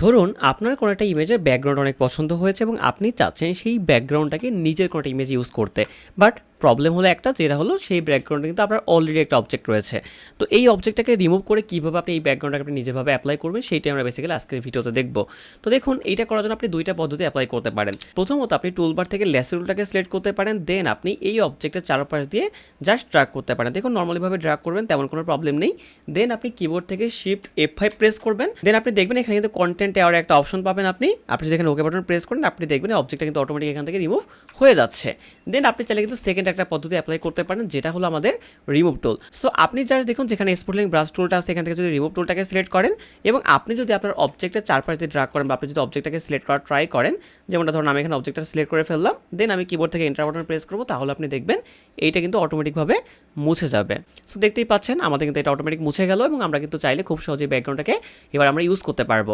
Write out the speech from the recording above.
ধরুন আপনার কোনো একটা ইমেজের ব্যাকগ্রাউন্ড অনেক পছন্দ হয়েছে এবং আপনি চাচ্ছেন সেই ব্যাকগ্রাউন্ডটাকে নিজের কোনো একটা ইমেজ ইউজ করতে, বাট প্রবলেম হলো একটা, যেটা হলো সেই ব্যাকগ্রাউন্ডে কিন্তু আপনার অলরেডি একটা অবজেক্ট রয়েছে। তো এই অবজেক্টটাকে রিমুভ করে কীভাবে আপনি এই ব্যাকগ্রাউন্ডটাকে আপনি নিজেভাবে অ্যাপ্লাই করবেন সেইটাই আমরা বেসিক্যালি আজকের ভিডিওতে দেখব। তো দেখুন, এইটা করার জন্য আপনি দুইটা পদ্ধতি অ্যাপ্লাই করতে পারেন। প্রথমত আপনি টুলবার থেকে লেসো টুলটাকে সিলেক্ট করতে পারেন, দেন আপনি এই অবজেক্টের চারপাশ দিয়ে জাস্ট ড্র্যাগ করতে পারেন। দেখুন নর্মালিভাবে ড্র্যাগ করবেন, তেমন কোনো প্রবলেম নেই। দেন আপনি কিবোর্ড থেকে শিফট F5 প্রেস করবেন, দেন আপনি দেখবেন এখানে কিন্তু কন্টেন্ট এর একটা অপশন পাবেন। আপনি যেখানে ওকে বাটন প্রেস করেন আপনি দেখবেন অবজেক্টটা কিন্তু অটোমেটিক এখান থেকে রিমুভ হয়ে যাচ্ছে। দেন আপনি চাইলে কিন্তু সেকেন্ড একটা পদ্ধতি অ্যাপ্লাই করতে পারেন, যেটা হলো আমাদের রিমুভ টুল। সো আপনি জাস্ট দেখুন যেখানে স্পটলিং ব্রাশ টুলটা আছে এখান থেকে যদি রিমুভ টুলটাকে সিলেক্ট করেন এবং আপনি যদি আপনার অবজেক্টের চারপাশ দিয়ে ড্র্যাগ করেন বা আপনি যদি অবজেক্টটাকে সিলেক্ট করার ট্রাই করেন, যেমনটা ধরুন আমি এখানে অবজেক্টটা সিলেক্ট করে ফেললাম, দেন আমি কিবোর্ড থেকে এন্টার বাটন প্রেস করবো, তাহলে আপনি দেখবেন এইটা কিন্তু অটোমেটিকভাবে মুছে যাবে। সো দেখতেই পাচ্ছেন আমাদের কিন্তু এটা অটোমেটিক মুছে গেল এবং আমরা কিন্তু চাইলে খুব সহজেই ব্যাকগ্রাউন্ডটাকে এবার আমরা ইউজ করতে পারবো।